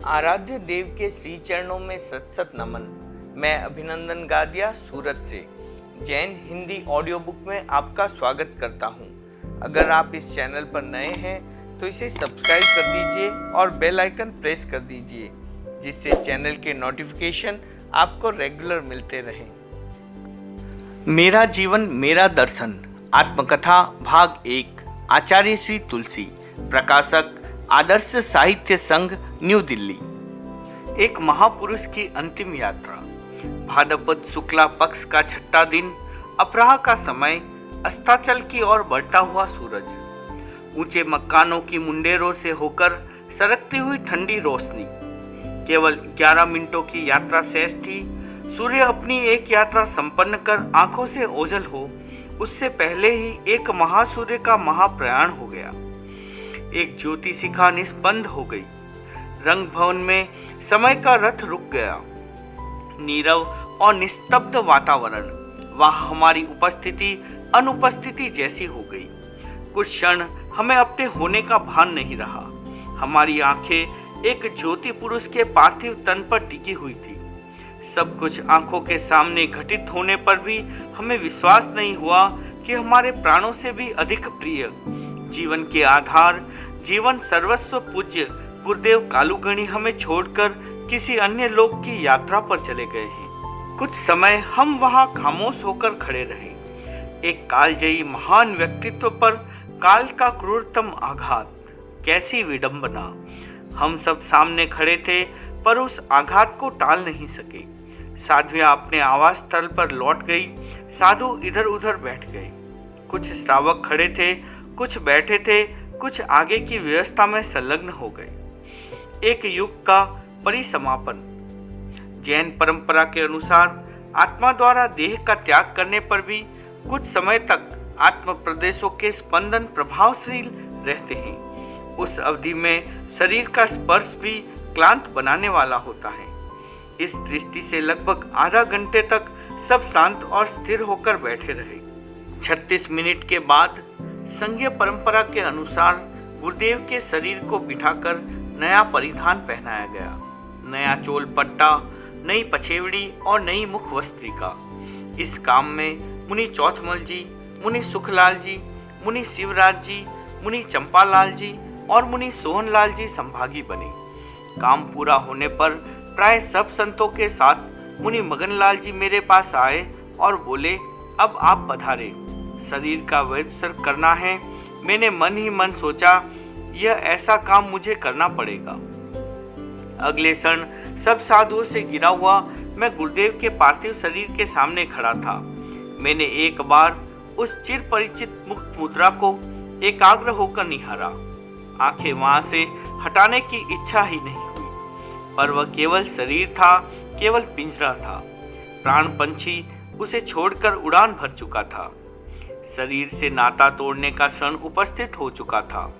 आराध्य देव के श्री चरणों में सत सत नमन। मैं अभिनंदन गादिया सूरत से जैन हिंदी ऑडियो बुक में आपका स्वागत करता हूं। अगर आप इस चैनल पर नए हैं तो इसे सब्सक्राइब कर दीजिए और बेल आइकन प्रेस कर दीजिए, जिससे चैनल के नोटिफिकेशन आपको रेगुलर मिलते रहें। मेरा जीवन मेरा दर्शन आत्मकथा भाग 1, आचार्य श्री तुलसी, प्रकाशक आदर्श साहित्य संघ, न्यू दिल्ली। एक महापुरुष की अंतिम यात्रा। भाद्रपद शुक्ला पक्ष का छठा दिन, अपराह का समय, अस्ताचल की ओर बढ़ता हुआ सूरज, ऊंचे मकानों की मुंडेरों से होकर सरकती हुई ठंडी रोशनी। केवल 11 मिनटों की यात्रा शेष थी। सूर्य अपनी एक यात्रा संपन्न कर आंखों से ओझल हो, उससे पहले ही एक महासूर्य का महाप्रयाण हो गया। एक ज्योति शिखा निस्पंद हो गई। रंग भवन में समय का रथ रुक गया। नीरव और निस्तब्ध वातावरण, वहां हमारी उपस्थिति अनुपस्थिति जैसी हो गई। कुछ क्षण हमें अपने होने का भान नहीं रहा। हमारी आंखें एक ज्योति पुरुष के पार्थिव तन पर टिकी हुई थी। सब कुछ आंखों के सामने घटित होने पर भी हमें विश्वास नहीं हुआ कि हमारे प्राणों से भी अधिक प्रिय, जीवन के आधार, जीवन सर्वस्व पूज्य गुरुदेव कालूगणी हमें छोड़कर किसी अन्य लोक की यात्रा पर चले गए हैं। कुछ समय हम वहां खामोश होकर खड़े रहे। एक कालजयी महान व्यक्तित्व पर काल का क्रूरतम आघात, कैसी विडंबना। हम सब सामने खड़े थे पर उस आघात को टाल नहीं सके। साध्वियां अपने आवास स्थल पर लौट गई, साधु इधर उधर बैठ गए। कुछ श्रावक खड़े थे, कुछ बैठे थे, कुछ आगे की व्यवस्था में संलग्न हो गए। एक युग का परिसमापन। जैन परंपरा के अनुसार आत्मा द्वारा देह का त्याग करने पर भी कुछ समय तक आत्म प्रदेशों के स्पंदन प्रभावशील रहते हैं। उस अवधि में शरीर का स्पर्श भी क्लांत बनाने वाला होता है। इस दृष्टि से लगभग आधा घंटे तक सब शांत और स्थिर होकर बैठे रहे। 36 मिनट के बाद संघीय परंपरा के अनुसार गुरुदेव के शरीर को बिठाकर नया परिधान पहनाया गया। नया चोल पट्टा, नई पछेवड़ी और नई मुख वस्त्रिका। इस काम में मुनि चौथमल जी, मुनि सुखलाल जी, मुनि शिवराज जी, मुनि चंपालाल जी और मुनि सोहनलाल जी संभागी बने। काम पूरा होने पर प्राय सब संतों के साथ मुनि मगनलाल जी मेरे पास आए और बोले, अब आप पधारे, शरीर का वैत्सर्ग करना है। मैंने मन ही मन सोचा, यह ऐसा काम मुझे करना पड़ेगा। अगले क्षण सब साधुओं से घिरा हुआ मैं गुरुदेव के पार्थिव शरीर के सामने खड़ा था। मैंने एक बार उस चिर परिचित मुक्त मुद्रा को एकाग्र होकर निहारा। आंखें वहां से हटाने की इच्छा ही नहीं हुई, पर वह केवल शरीर था, केवल पिंजरा था। प्राण पंछी उसे छोड़कर उड़ान भर चुका था। शरीर से नाता तोड़ने का क्षण उपस्थित हो चुका था।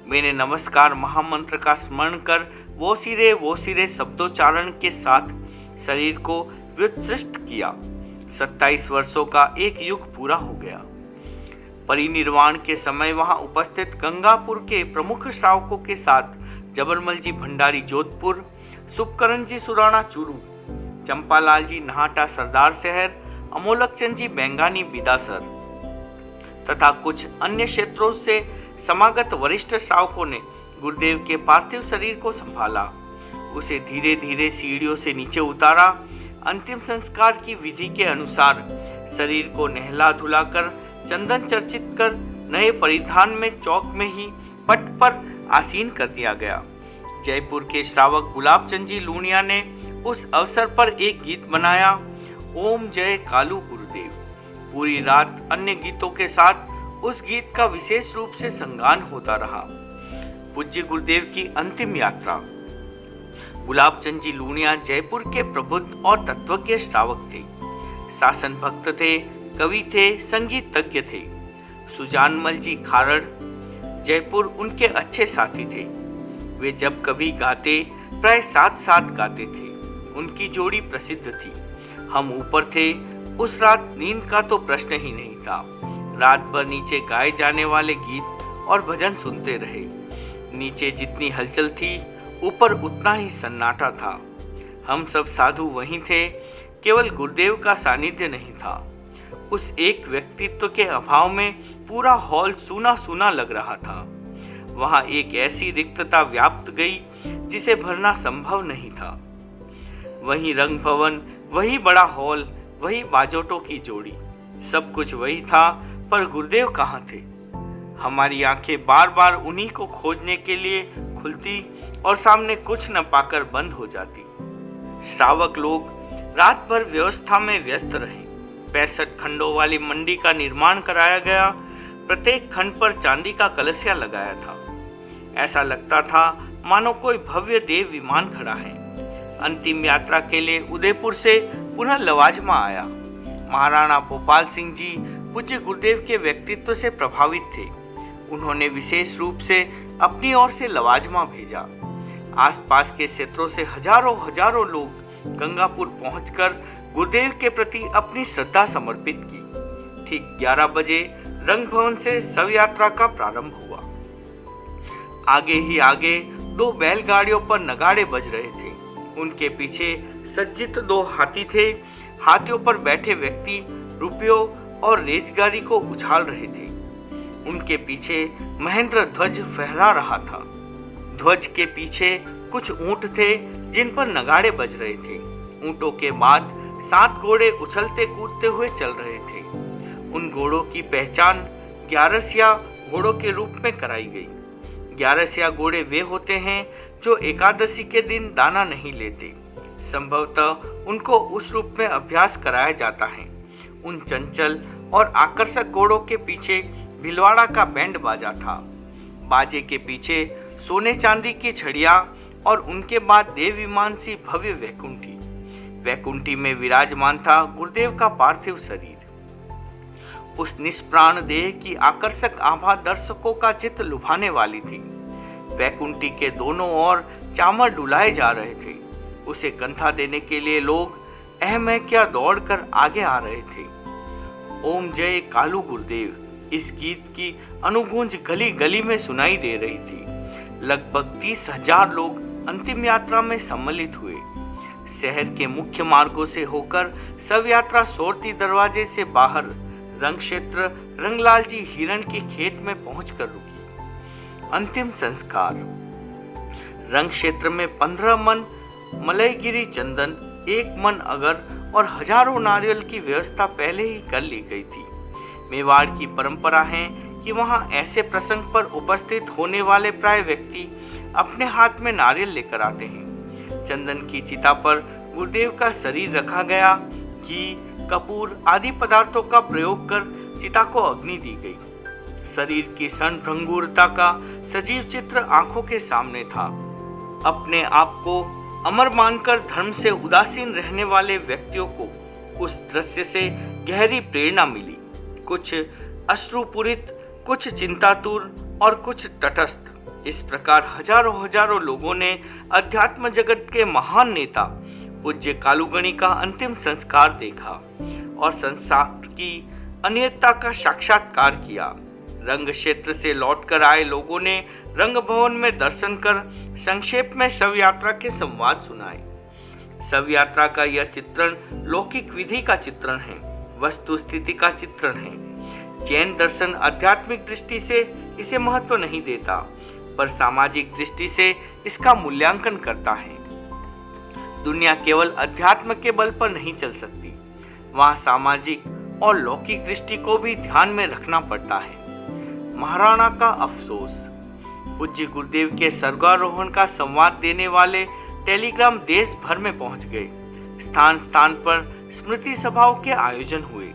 मैंने नमस्कार महामंत्र का स्मरण कर वो सिरे शब्दोच्चारण के साथ शरीर को व्युत्सृष्ट किया। 27 वर्षों का एक युग पूरा हो गया। परिनिर्वाण के समय वहां उपस्थित गंगापुर के प्रमुख श्रावकों के साथ जबरमल जी भंडारी जोधपुर, सुपकरण जी सुराणा चूरू, चंपालाल जी नहाटा सरदार शहर, अमोलक चंद जी बेंगानी बिदासर तथा कुछ अन्य क्षेत्रों से समागत वरिष्ठ श्रावकों ने गुरुदेव के पार्थिव शरीर को संभाला। उसे धीरे धीरे सीढ़ियों से नीचे उतारा। अंतिम संस्कार की विधि के अनुसार शरीर को नहला धुलाकर चंदन चर्चित कर नए परिधान में चौक में ही पट पर आसीन कर दिया गया। जयपुर के श्रावक गुलाब चंद जी लूनिया ने उस अवसर पर एक गीत बनाया, ओम जय कालू गुरुदेव। पूरी रात अन्य गीतों के साथ उस गीत का विशेष रूप से संगान होता रहा। पूज्य गुरुदेव की अंतिम यात्रा। गुलाब चंद जी लूनिया जयपुर के प्रबुद्ध और तत्वज्ञ श्रावक थे। शासन भक्त थे, कवि थे, संगीतज्ञ थे। सुजानमल जी खारड़ जयपुर उनके अच्छे साथी थे। वे जब कभी गाते प्राय साथ साथ गाते थे। उनकी जोड़ी प्रसिद्ध थी। हम ऊपर थे। उस रात नींद का तो प्रश्न ही नहीं था। रात भर नीचे गाए जाने वाले गीत और भजन सुनते रहे। नीचे जितनी हलचल थी ऊपर उतना ही सन्नाटा था। हम सब साधु वहीं थे, केवल गुरुदेव का सानिध्य नहीं था। उस एक व्यक्तित्व के अभाव में पूरा हॉल सूना सूना लग रहा था। वहां एक ऐसी रिक्तता व्याप्त गई जिसे भरना संभव नहीं था। वही रंग भवन, वही बड़ा हॉल, वही बाजोटों की जोड़ी, सब कुछ वही था, पर गुरुदेव कहाँ थे? हमारी आंखें बार बार उन्हीं को खोजने के लिए खुलती और सामने कुछ न पाकर बंद हो जाती। श्रावक लोग रात भर व्यवस्था में व्यस्त रहे। 65 खंडों वाली मंडी का निर्माण कराया गया। प्रत्येक खंड पर चांदी का कलशिया लगाया था। ऐसा लगता था मानो कोई भव्य देव विमान खड़ा है। अंतिम यात्रा के लिए उदयपुर से पुनः लवाजमा आया। महाराणा भोपाल सिंह जी पूज्य गुरुदेव के व्यक्तित्व से प्रभावित थे। उन्होंने विशेष रूप से अपनी ओर से लवाजमा भेजा। आसपास के क्षेत्रों से हजारों लोग गंगापुर पहुंचकर गुरुदेव के प्रति अपनी श्रद्धा समर्पित की। ठीक 11 बजे रंग भवन से शव यात्रा का प्रारंभ हुआ। आगे ही आगे 2 बैलगाड़ियों पर नगाड़े बज रहे थे। उनके पीछे सज्जित 2 हाथी थे। हाथियों पर बैठे व्यक्ति रुपयों और रेजगारी को उछाल रहे थे। उनके पीछे महेंद्र ध्वज फहरा रहा था। ध्वज के पीछे कुछ ऊंट थे जिन पर नगाड़े बज रहे थे। ऊंटों के बाद 7 घोड़े उछलते कूदते हुए चल रहे थे। उन घोड़ों की पहचान 11 घोड़ों के रूप में कराई गई। 11 घोड़े वे होते हैं जो एकादशी के दिन दाना नहीं लेते। संभवतः उनको उस रूप में अभ्यास कराया जाता है। उन चंचल और आकर्षक घोड़ों के पीछे भिलवाड़ा का बैंड बाजा था। बाजे के पीछे सोने चांदी की छड़ियां और उनके बाद देव विमान सी भव्य वैकुंठी। वैकुंठी में विराजमान था गुरुदेव का पार्थिव शरीर। उस निष्प्राण देह की आकर्षक आभा दर्शकों का चित्त लुभाने वाली थी। वैकुंठी के दोनों ओर चामर डुलाए जा रहे थे। उसे कंधा देने के लिए लोग अहम क्या दौड़कर आगे आ रहे थे। ओम जय कालू गुरुदेव, इस गीत की अनुगूंज गली गली में सुनाई दे रही थी। लगभग 30,000 लोग अंतिम यात्रा में सम्मिलित हुए। शहर के मुख्य मार्गों से होकर शव यात्रा सोरती दरवाजे से बाहर रंग क्षेत्र रंगलाल जी हिरण के खेत में पहुंचकर रुकी। अंतिम संस्कार। रंग क्षेत्र में 15 मन मलयगिरी चंदन, 1 मन अगर और हजारों नारियल की व्यवस्था पहले ही कर ली गई थी। मेवाड़ की परंपरा है कि वहां ऐसे प्रसंग पर उपस्थित होने वाले प्राय व्यक्ति अपने हाथ में नारियल लेकर आते हैं। चंदन की चिता पर गुरुदेव का शरीर रखा गया। घी, कपूर आदि पदार्थों का प्रयोग कर चिता को अग्नि दी गई। शरीर की क्षणभंगुरता का सजीव चित्र आंखों के सामने था। अपने आप को अमर मानकर धर्म से उदासीन रहने वाले व्यक्तियों को उस दृश्य से गहरी प्रेरणा मिली। कुछ अश्रुपूरित, कुछ चिंतातुर और कुछ तटस्थ। इस प्रकार हजारों लोगों ने अध्यात्म जगत के महान नेता पूज्य कालूगणी का अंतिम संस्कार देखा और संसार की अनियतता का साक्षात्कार किया। रंग क्षेत्र से लौटकर आए लोगों ने रंग भवन में दर्शन कर संक्षेप में शव यात्रा के संवाद सुनाए। शव यात्रा का यह चित्रण लौकिक विधि का चित्रण है, वस्तु स्थिति का चित्रण है। जैन दर्शन आध्यात्मिक दृष्टि से इसे महत्व नहीं देता, पर सामाजिक दृष्टि से इसका मूल्यांकन करता है। दुनिया केवल अध्यात्म के बल पर नहीं चल सकती, वहाँ सामाजिक और लौकिक दृष्टि को भी ध्यान में रखना पड़ता है। महाराणा का अफसोस। पूज्य गुरुदेव के स्वर्गारोहण का संवाद देने वाले टेलीग्राम देश भर में पहुंच गए। स्थान स्थान पर स्मृति सभाओं के आयोजन हुए।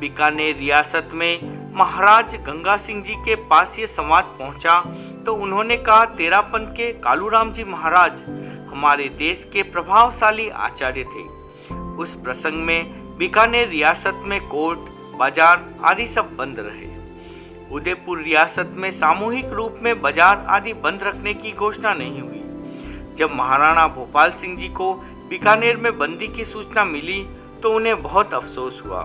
बीकानेर रियासत में महाराज गंगा सिंह जी के पास ये संवाद पहुंचा तो उन्होंने कहा, तेरापंथ के कालूराम जी महाराज हमारे देश के प्रभावशाली आचार्य थे। उस प्रसंग में बीकानेर रियासत में कोर्ट, बाजार आदि सब बंद रहे। उदयपुर रियासत में सामूहिक रूप में बाजार आदि बंद रखने की घोषणा नहीं हुई। जब महाराणा भोपाल सिंह जी को बीकानेर में बंदी की सूचना मिली तो उन्हें बहुत अफसोस हुआ।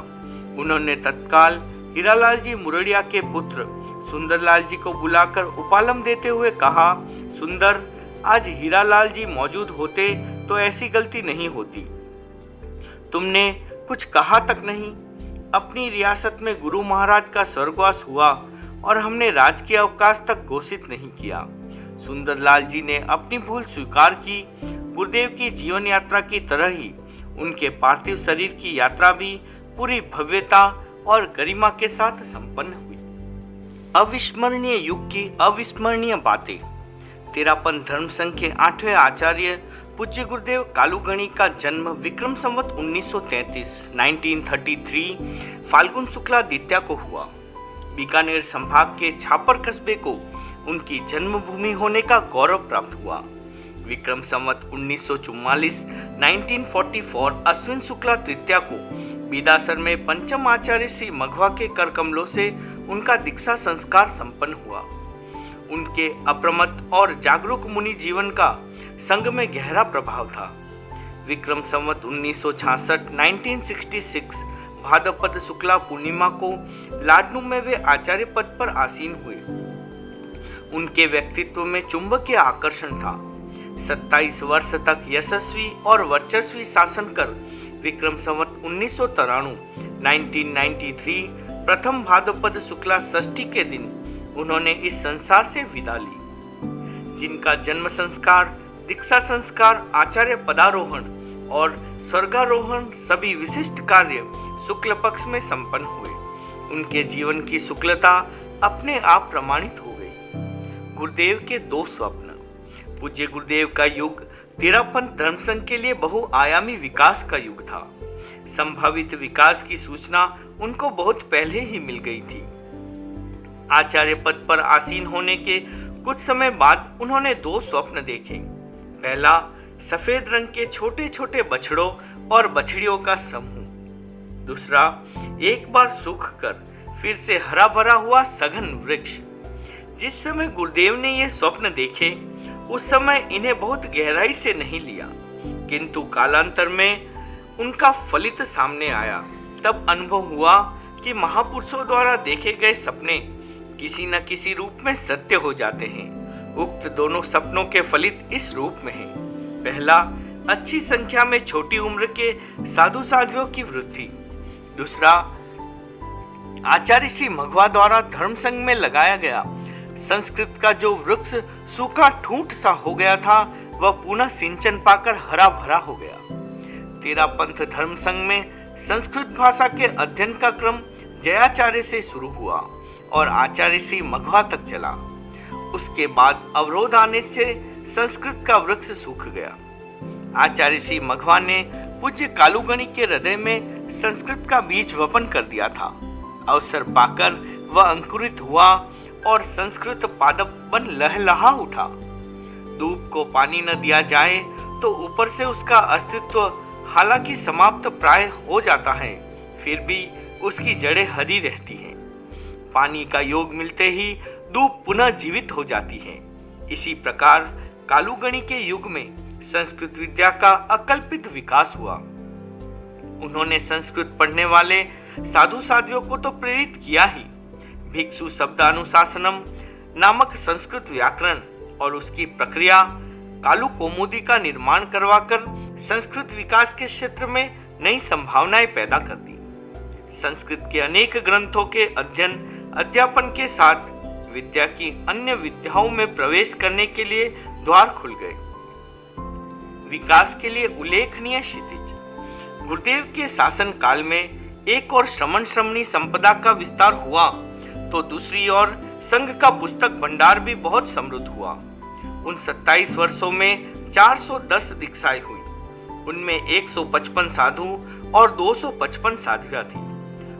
उन्होंने तत्काल हीरालाल जी मुरड़िया के पुत्र सुंदरलाल जी को बुलाकर उपालम देते हुए कहा, सुंदर, आज हीरालाल जी मौजूद होते तो ऐसी गलती नहीं होती। तुमने कुछ कहा तक नहीं। अपनी रियासत में गुरु महाराज का स्वर्गवास हुआ और हमने राजकीय अवकाश तक घोषित नहीं किया। सुंदरलाल जी ने अपनी भूल स्वीकार की। गुरुदेव की जीवन यात्रा की तरह ही उनके पार्थिव शरीर की यात्रा भी पूरी भव्यता और गरिमा के साथ संपन्न हुई। अविस्मरणीय युग की अविस्मरणीय बातें। तेरापंथ धर्म संघ के 8वें आचार्य पूज्य गुरुदेव कालूगणी का जन्म विक्रम संवत 1933 फाल्गुन शुक्ला द्वितीया को हुआ। बीकानेर संभाग के छापर कस्बे को उनकी जन्मभूमि होने का गौरव प्राप्त हुआ। विक्रम संवत 1944 अश्विन शुक्ला तृतीया को बीदासर में पंचम आचार्य श्री मघवा के कर कमलों से उनका दीक्षा संस्कार संपन्न हुआ। उनके अप्रमत्त और जागरूक मुनि जीवन का संघ में गहरा प्रभाव था। विक्रम संवत 1966 भाद्रपद शुक्ला पूर्णिमा को लाडनू में वे आचार्य पद पर आसीन हुए। उनके व्यक्तित्व में चुंबकीय आकर्षण था। 27 वर्ष तक यशस्वी और वर्चस्वी शासन कर विक्रम संवत 1993 प्रथम भाद्रपद शुक्ला षष्ठी के दिन उन्होंने इस संसार से विदा ली। जिनका जन्म संस्कार, दीक्षा संस्कार, आचार्य पदारोहण और स्वर्गारोहण सभी विशिष्ट कार्य शुक्ल पक्ष में संपन्न हुए। उनके जीवन की शुक्लता अपने आप प्रमाणित हो गई। गुरुदेव के 2 स्वप्न। पूज्य गुरुदेव का युग तेरापंथ धर्म संघ के लिए बहुआयामी विकास का युग था। संभावित विकास की सूचना उनको बहुत पहले ही मिल गई थी। आचार्य पद पर आसीन होने के कुछ समय बाद उन्होंने 2 स्वप्न देखे। पहला, सफेद रंग के छोटे छोटे बछड़ों और बछड़ियों का समूह। दूसरा, एक बार सूख कर फिर से हरा भरा हुआ सघन वृक्ष। जिस समय गुरुदेव ने ये स्वप्न देखे उस समय इन्हें बहुत गहराई से नहीं लिया, किंतु कालांतर में उनका फलित सामने आया। तब अनुभव हुआ कि महापुरुषों द्वारा देखे गए सपने किसी न किसी रूप में सत्य हो जाते हैं। उक्त दोनों सपनों के फलित इस रूप में हैं। पहला, अच्छी संख्या में छोटी उम्र के साधु साध्वियों की वृद्धि। दूसरा, आचार्य श्री मघवा द्वारा धर्म संघ में लगाया गया संस्कृत का जो वृक्ष सूखा ठूंठ सा हो गया था वह पुनः सिंचन पाकर हरा भरा हो गया। तेरापंथ धर्म संघ में संस्कृत भाषा के अध्ययन का क्रम जयाचार्य से शुरू हुआ और आचार्य श्री मघवा तक चला। उसके बाद अवरोध आने से संस्कृत का वृक्ष सूख गया। आचार्य श्री मघवा ने पूज्य कालूगणी के हृदय में संस्कृत का बीज वपन कर दिया था। अवसर पाकर वह अंकुरित हुआ और संस्कृत पादप बन लहलहा उठा। धूप को पानी न दिया जाए तो ऊपर से उसका अस्तित्व हालांकि समाप्त प्राय हो जाता है, फिर भी उसकी जड़ें हरी रहती हैं। पानी का योग मिलते ही धूप पुनः जीवित हो जाती है। इसी प्रकार कालूगणी के युग में संस्कृत विद्या का अकल्पित विकास हुआ। उन्होंने संस्कृत पढ़ने वाले साधु साध्वियों को तो प्रेरित किया ही, भिक्षु शब्दानुशासनम नामक संस्कृत व्याकरण और उसकी प्रक्रिया कालू कौमुदी का निर्माण करवाकर संस्कृत विकास के क्षेत्र में नई संभावनाएं पैदा कर दी। संस्कृत के अनेक ग्रंथों के अध्ययन अध्यापन के साथ विद्या की अन्य विद्याओं में प्रवेश करने के लिए द्वार खुल गए। विकास के लिए उल्लेखनीय क्षितिज। गुरुदेव के शासन काल में एक और श्रमण श्रमणी संपदा का विस्तार हुआ तो दूसरी ओर संघ का पुस्तक भंडार भी बहुत समृद्ध हुआ। उन 27 वर्षों में 410 दीक्षाएं हुई। उनमें 155 साधु और 255 साध्वियां थी।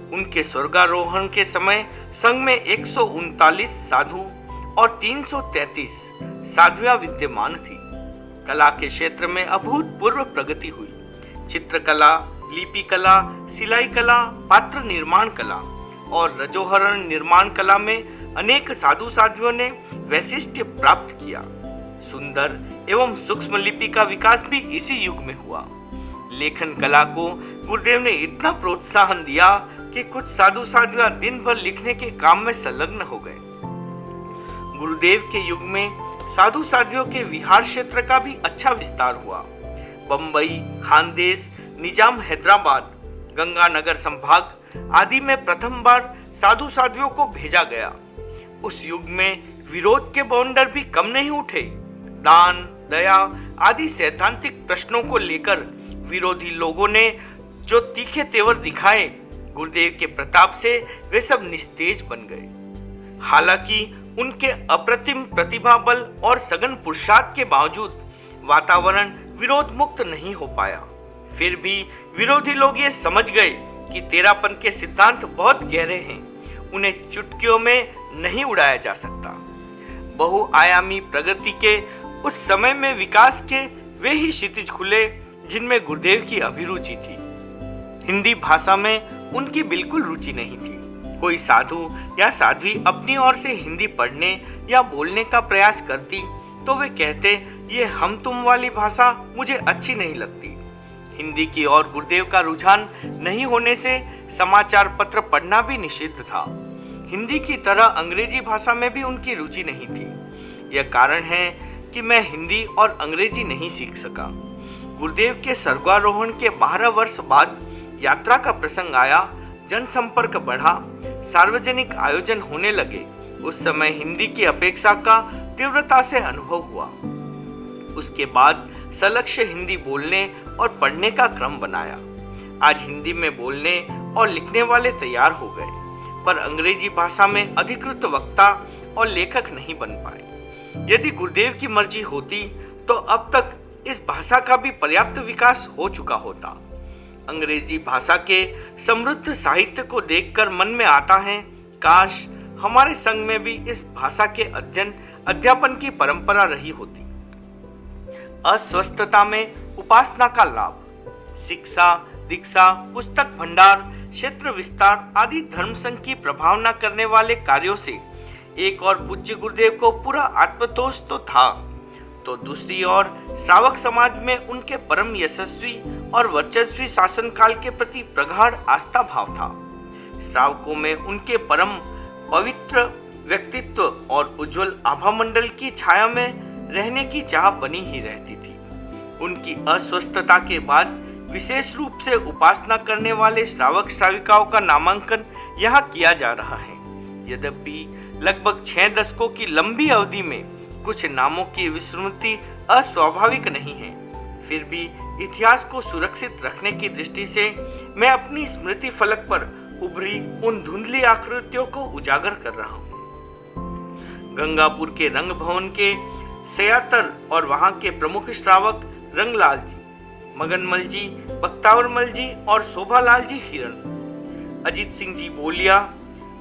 उनके स्वर्गारोहण के समय संघ में 139 साधु और 333 साध्वियां विद्यमान थी। कला के क्षेत्र में अभूतपूर्व प्रगति हुई। चित्रकला, लिपि कला, सिलाई कला, पात्र निर्माण कला और रजोहरण निर्माण कला में अनेक साधु साध्वियों ने वैशिष्ट्य प्राप्त किया। सुंदर एवं सूक्ष्म लिपि का विकास भी इसी युग में हुआ। लेखन कला को गुरुदेव ने इतना प्रोत्साहन दिया कि कुछ साधु साध्वियां दिन भर लिखने के काम में संलग्न हो गए। गुरुदेव के युग में साधु साध्वियों के विहार क्षेत्र का भी अच्छा विस्तार हुआ। बम्बई, खानदेश, निजाम हैदराबाद, गंगानगर संभाग आदि में प्रथम बार साधु साध्वियों को भेजा गया। उस युग में विरोध के बवंडर भी कम नहीं उठे। दान, दया आदि सैद्धांतिक प्रश्नों को लेकर विरोधी लोगों ने जो तीखे तेवर दिखाए, गुरुदेव के प्रताप से वे सब निस्तेज बन गए। हालांकि उनके अप्रतिम प्रतिभा बल और सघन पुरुषार्थ के बावजूद वातावरण विरोध मुक्त नहीं हो पाया। फिर भी विरोधी लोग ये समझ गए कि तेरापन के सिद्धांत बहुत गहरे हैं, उन्हें चुटकियों में नहीं उड़ाया जा सकता। बहुआयामी प्रगति के उस समय में विकास के वे ही क्षितिज खुले जिनमें गुरुदेव की अभिरुचि थी। हिंदी भाषा में उनकी बिल्कुल रुचि नहीं थी। कोई साधु या साध्वी अपनी ओर से हिंदी पढ़ने या बोलने का प्रयास करती तो वे कहते, ये हम तुम वाली भाषा मुझे अच्छी नहीं लगती। हिंदी की ओर गुरुदेव का रुझान नहीं होने से समाचार पत्र पढ़ना भी निषिद्ध था। हिंदी की तरह अंग्रेजी भाषा में भी उनकी रुचि नहीं थी। यह कारण है कि मैं हिंदी और अंग्रेजी नहीं सीख सका। गुरुदेव के स्वर्गारोहण के 12 वर्ष बाद यात्रा का प्रसंग आया, जनसंपर्क बढ़ा, सार्वजनिक आयोजन होने लगे। उस समय हिंदी की अपेक्षा का तीव्रता से अनुभव हुआ। उसके बाद सलक्ष्य हिंदी बोलने और पढ़ने का क्रम बनाया। आज हिंदी में बोलने और लिखने वाले तैयार हो गए, पर अंग्रेजी भाषा में अधिकृत वक्ता और लेखक नहीं बन पाए। यदि गुरुदेव की मर्जी होती तो अब तक इस भाषा का भी पर्याप्त विकास हो चुका होता। अंग्रेजी भाषा के समृद्ध साहित्य को देखकर मन में आता है, काश हमारे संघ में भी इस भाषा के अध्ययन अध्यापन की परंपरा रही होती। अस्वस्थता में उपासना का लाभ, शिक्षा, दीक्षा, पुस्तक भंडार, क्षेत्र विस्तार आदि धर्म संघ की प्रभावना करने वाले कार्यों से एक और पूज्य गुरुदेव को पूरा आत्मतोष तो था, तो दूसरी ओर श्रावक समाज में उनके परम यशस्वी और वर्चस्वी शासन काल के प्रति प्रगाढ़ आस्था भाव था। श्रावकों में उनके परम पवित्र व्यक्तित्व और उज्जवल आभामंडल की छाया में रहने की चाह बनी ही रहती थी। उनकी अस्वस्थता के बाद विशेष रूप से उपासना करने वाले श्रावक श्राविकाओं का नामांकन यहाँ किया जा रहा है। यद्यपि लगभग 6 दशकों की लंबी अवधि में कुछ नामों की विस्मृति अस्वाभाविक नहीं है, फिर भी इतिहास को सुरक्षित रखने की दृष्टि से मैं अपनी स्मृति फलक पर उभरी उन धुंधली आकृतियों को उजागर कर रहा हूँ। गंगापुर के रंग भवन के सयातर और वहां के प्रमुख श्रावक रंगलाल जी, मगनमल जी, बख्तावरमल जी और शोभालाल जी हिरण, अजीत सिंह जी बोलिया,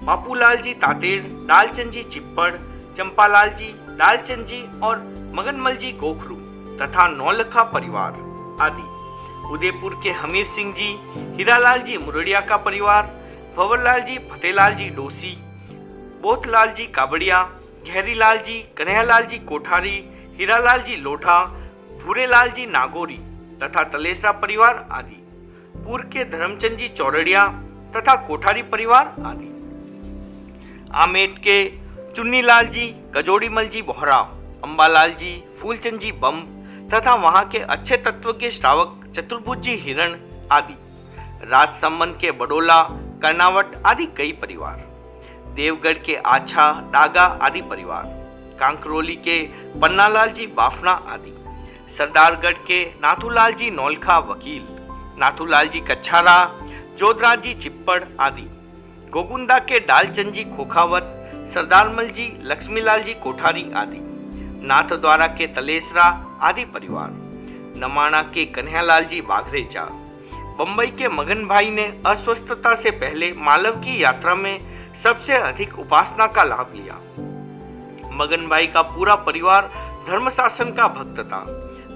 बापूलाल जी तातेड़, डालचंद जी चिप्पड़, चंपालाल जी, डालचंद जी और मगनमल जी गोखरू तथा नौलखा परिवार आदि, उदयपुर के हमीर सिंह जी, हीरालाल जी मुरड़िया का परिवार, भंवरलाल जी फतेहलाल जी डोसी, बोथलाल जी काबड़िया, गहरीलाल जी, कन्हैयालाल जी कोठारी, हीरालाल जी लोढ़ा, भूरेलाल जी नागौरी तथा तलेसरा परिवार आदि, पूर्व के धर्मचंद जी चौरड़िया तथा कोठारी परिवार आदि, आमेट के चुन्नीलाल जी, कजोड़ीमल जी बोहरा, अंबालाल जी, फूलचंद जी बम तथा वहां के अच्छे तत्व के श्रावक चतुर्भुज जी हिरण आदि, राजसमंद के बडोला, कर्नावट आदि कई परिवार, देवगढ़ के आछा, डागा आदि परिवार, कांकरोली के पन्नालाल जी बाफना आदि, सरदारगढ़ के नाथूलाल जी नौलखा वकील, नाथूलाल जी कच्छारा, जोधराज जी चिप्पड़ आदि, गोगुंदा के डालचंद जी खोखावत, सरदारमल जी, लक्ष्मीलाल जी कोठारी आदि, नाथद्वारा के तलेसरा आदि परिवार, नमाना के कन्हैयालाल जी बाघरेचा, बम्बई के मगन भाई ने अस्वस्थता से पहले मालव की यात्रा में सबसे अधिक उपासना का लाभ लिया। मगन भाई का पूरा परिवार धर्म शासन का भक्त था।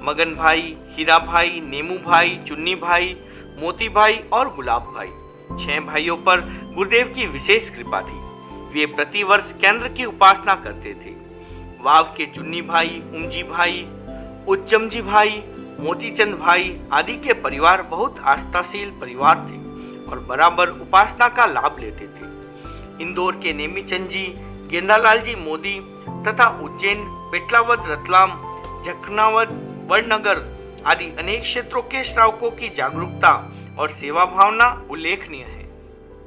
मगन भाई, हीरा भाई, नेमू भाई, चुन्नी भाई, मोती भाई और गुलाब भाई, 6 भाइयों पर गुरुदेव की विशेष कृपा थी। वे प्रतिवर्ष केंद्र की उपासना करते थे। वाव के चुन्नी भाई, उमजी भाई, उच्चमजी भाई, मोतीचंद भाई आदि के परिवार बहुत आस्थाशील परिवार थे और बराबर उपासना का लाभ लेते थे। इंदौर के नेमीचंद जी, गेंदालाल जी मोदी तथा उज्जैन पेटलावद, रतलाम, जखनावद, वडनगर आदि अनेक क्षेत्रों के श्रावकों की जागरूकता और सेवा भावना उल्लेखनीय है।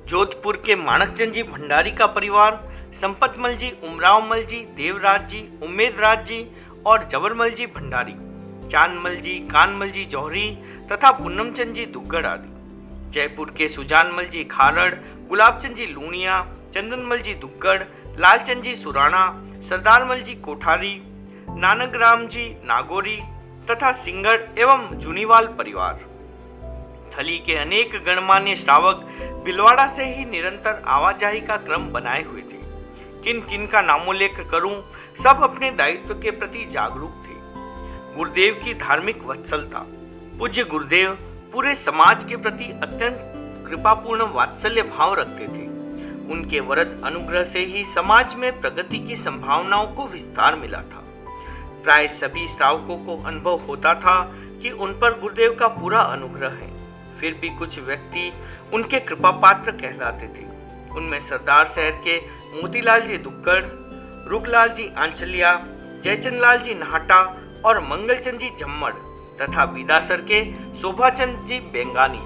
जोधपुर के माणकचंद जी भंडारी का परिवार संपतमल जी, उमरावमल जी, देवराज जी, उम्मेदराज जी और जबरमल जी भंडारी, चांदमल जी, कानमल जी जौहरी तथा पूनमचंद जी दुग्गड़ आदि, जयपुर के सुजानमल जी खारड़, गुलाबचंद जी लूणिया, चंदनमल जी दुग्गड़, लालचंद जी सुराणा, सरदारमल जी कोठारी, नानकराम जी नागौरी तथा सिंगड़ एवं जूनीवाल परिवार। थली के अनेक गणमान्य श्रावक भिलवाड़ा से ही निरंतर आवाजाही का क्रम बनाए हुए थे। किन किन का नामोल्लेख करूं, सब अपने दायित्व के प्रति जागरूक थे। गुरुदेव की धार्मिक वत्सलता। पूज्य गुरुदेव पूरे समाज के प्रति अत्यंत कृपापूर्ण वात्सल्य भाव रखते थे। उनके वरद अनुग्रह से ही समाज में प्रगति की संभावनाओं को विस्तार मिला था। प्राय सभी श्रावकों को अनुभव होता था कि उन पर गुरुदेव का पूरा अनुग्रह है। फिर भी कुछ व्यक्ति उनके कृपा पात्र कहलाते थे। उनमें सरदार शहर के मोतीलाल जी दुग्गड़, रुगलाल जी आंचलिया, जयचंद लाल जी नाहटा और मंगलचंद जी जम्मड़ तथा बीदासर के शोभाचंद जी बेंगानी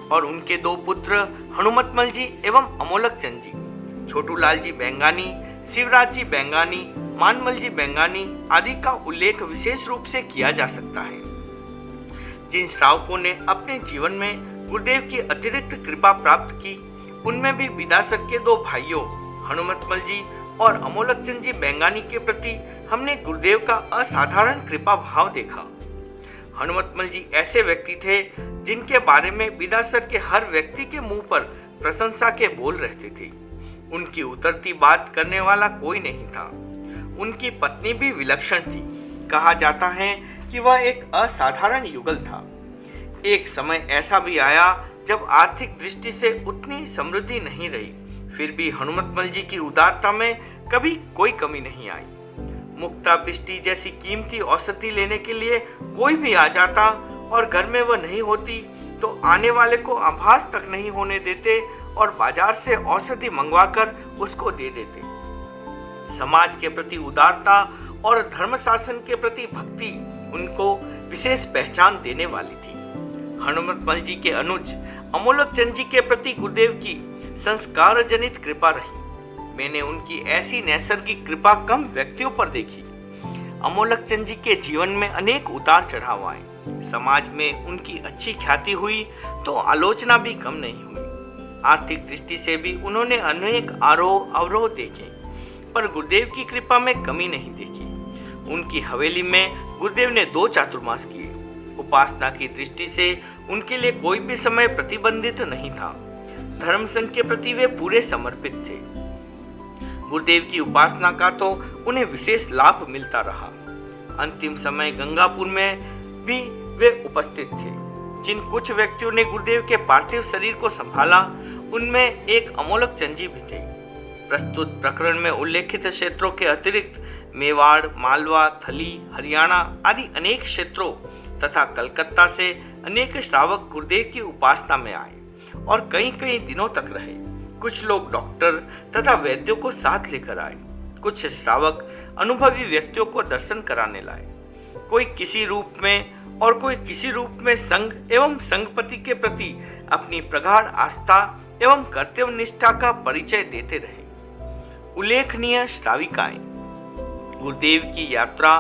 और उनके दो पुत्र हनुमतमल जी एवं अमोलक चंद जी, छोटूलाल जी बेंगानी, शिवराज जी बेंगानी, मानमल जी बेंगानी आदि का उल्लेख विशेष रूप से किया जा सकता है। जिन श्रावकों ने अपने जीवन में गुरुदेव की अतिरिक्त कृपा प्राप्त की, उनमें भी बीदासर के दो भाइयों हनुमतमल जी और अमोलकचंद जी बेंगानी के प्रति हमने गुरुदेव का असाधारण कृपा भाव देखा। हनुमतमल जी ऐसे व्यक्ति थे जिनके बारे में बीदासर के हर व्यक्ति के मुंह पर प्रशंसा के बोल रहते थे। उनकी उतरती बात करने वाला कोई नहीं था। उनकी पत्नी भी विलक्षण थी। कहा जाता है कि वह एक असाधारण युगल था। एक समय ऐसा भी आया जब आर्थिक दृष्टि से उतनी समृद्धि नहीं रही, फिर भी हनुमतमल जी की उदारता में कभी कोई कमी नहीं आई। मुक्ता पिष्टी जैसी कीमती औषधि लेने के लिए कोई भी आ जाता और घर में वह नहीं होती तो आने वाले को आभास तक नहीं होने देते और बाजार से औषधि मंगवाकर उसको दे देते। समाज के प्रति उदारता और धर्म शासन के प्रति भक्ति उनको विशेष पहचान देने वाली थी। हनुमतमल जी के अनुज अमोलकचंद जी के प्रति गुरुदेव की संस्कार जनित कृपा रही। मैंने उनकी ऐसी नैसर्गिक कृपा कम व्यक्तियों पर देखी। अमोलकचंद जी के जीवन में अनेक उतार चढ़ाव आए। समाज में उनकी अच्छी ख्याति हुई तो आलोचना भी कम नहीं हुई। आर्थिक दृष्टि से भी उन्होंने अनेक आरोह अवरोह देखे, पर गुरुदेव की कृपा में कमी नहीं देखी। उनकी हवेली में गुरुदेव ने 2 चातुर्मास किए। उपासना की दृष्टि से उनके लिए कोई भी समय प्रतिबंधित नहीं था। धर्म संघ के प्रति वे पूरे समर्पित थे। गुरुदेव की उपासना का तो उन्हें विशेष लाभ मिलता रहा। अंतिम समय गंगापुर में भी वे उपस्थित थे। जिन कुछ व्यक्तियों ने गुरुदेव के पार्थिव शरीर को संभाला, उनमें एक अमोलकचंद जी भी थे। प्रस्तुत प्रकरण में उल्लेखित क्षेत्रों के अतिरिक्त मेवाड़, मालवा, थली, हरियाणा आदि अनेक क्षेत्रों तथा कलकत्ता से अनेक श्रावक गुरुदेव की उपासना में आए और कई कई दिनों तक रहे। कुछ लोग डॉक्टर तथा वैद्यों को साथ लेकर आए। कुछ श्रावक अनुभवी व्यक्तियों को दर्शन कराने लाए। कोई किसी रूप में और कोई किसी रूप में संघ एवं संघपति के प्रति अपनी प्रगाढ़ आस्था एवं कर्तव्य निष्ठा का परिचय देते रहे। उल्लेखनीय श्राविकाएं। गुरुदेव की यात्रा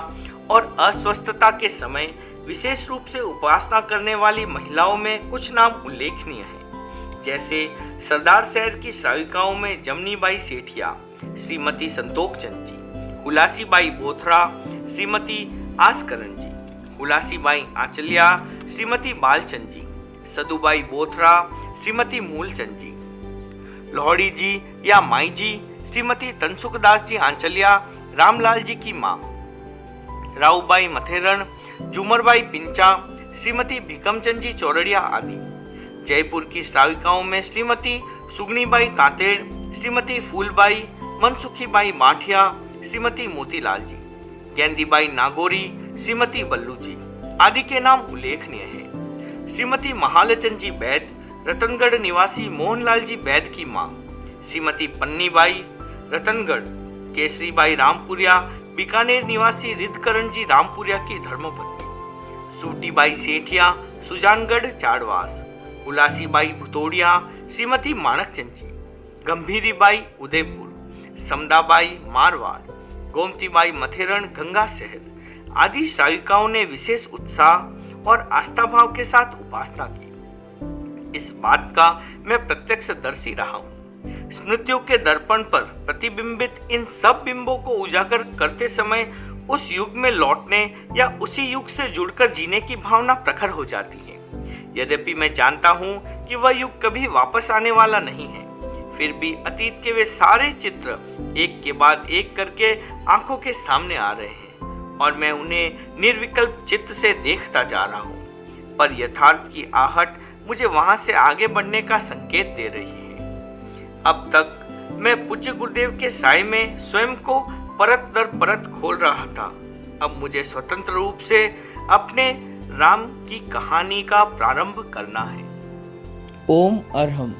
और अस्वस्थता के समय विशेष रूप से उपासना करने वाली महिलाओं में कुछ नाम उल्लेखनीय हैं, जैसे सरदार शहर की श्राविकाओं में जमनीबाई सेठिया, श्रीमती संतोख चंद जी, हुलासीबाई बोथरा, श्रीमती आसकरण जी, हुलासीबाई आंचलिया, श्रीमती बालचंद जी, सदुबाई बोथरा, श्रीमती मूलचंद जी, लोहड़ी जी या माई जी, श्रीमती तनसुखदास जी आंचलिया, रामलाल जी की माँ, राऊबाई मथेरण, झूमरबाई पिंचा, श्रीमती भिकमचंद जी चौरड़िया आदि। जयपुर की श्राविकाओं में श्रीमती सुगनीबाई तांतेड़, श्रीमती फूलबाई, मनसुखीबाई माठिया, श्रीमती मोतीलाल जी, गेंदीबाई नागौरी, श्रीमती बल्लू जी आदि के नाम उल्लेखनीय हैं। श्रीमती महालचंद जी बैद, रतनगढ़ निवासी मोहनलाल जी बैद की माँ, श्रीमती पन्नीबाई रतनगढ़, केसरीबाई रामपुरिया, बीकानेर निवासी रिद्धकरण जी रामपुरिया की धर्मपत्नी, सूटीबाई सेठिया सुजानगढ़ चाड़वास, उलासीबाई भुतोड़िया श्रीमती माणकचंद जी, गंभीरीबाई उदयपुर, समदाबाई मारवाड़, गोमतीबाई मथेरण गंगा शहर आदि श्राविकाओं ने विशेष उत्साह और आस्था भाव के साथ उपासना की। इस बात का मैं प्रत्यक्षदर्शी रहा हूँ। स्मृतियों के दर्पण पर प्रतिबिंबित इन सब बिंबों को उजागर करते समय उस युग में लौटने या उसी युग से जुड़कर जीने की भावना प्रखर हो जाती है। यद्यपि मैं जानता हूँ कि वह युग कभी वापस आने वाला नहीं है, फिर भी अतीत के वे सारे चित्र एक के बाद एक करके आंखों के सामने आ रहे हैं और मैं उन्हें निर्विकल्प चित्त से देखता जा रहा हूँ। पर यथार्थ की आहट मुझे वहां से आगे बढ़ने का संकेत दे रही है। अब तक मैं पूज्य गुरुदेव के साय में स्वयं को परत दर परत खोल रहा था। अब मुझे स्वतंत्र रूप से अपने राम की कहानी का प्रारंभ करना है। ओम अरहम।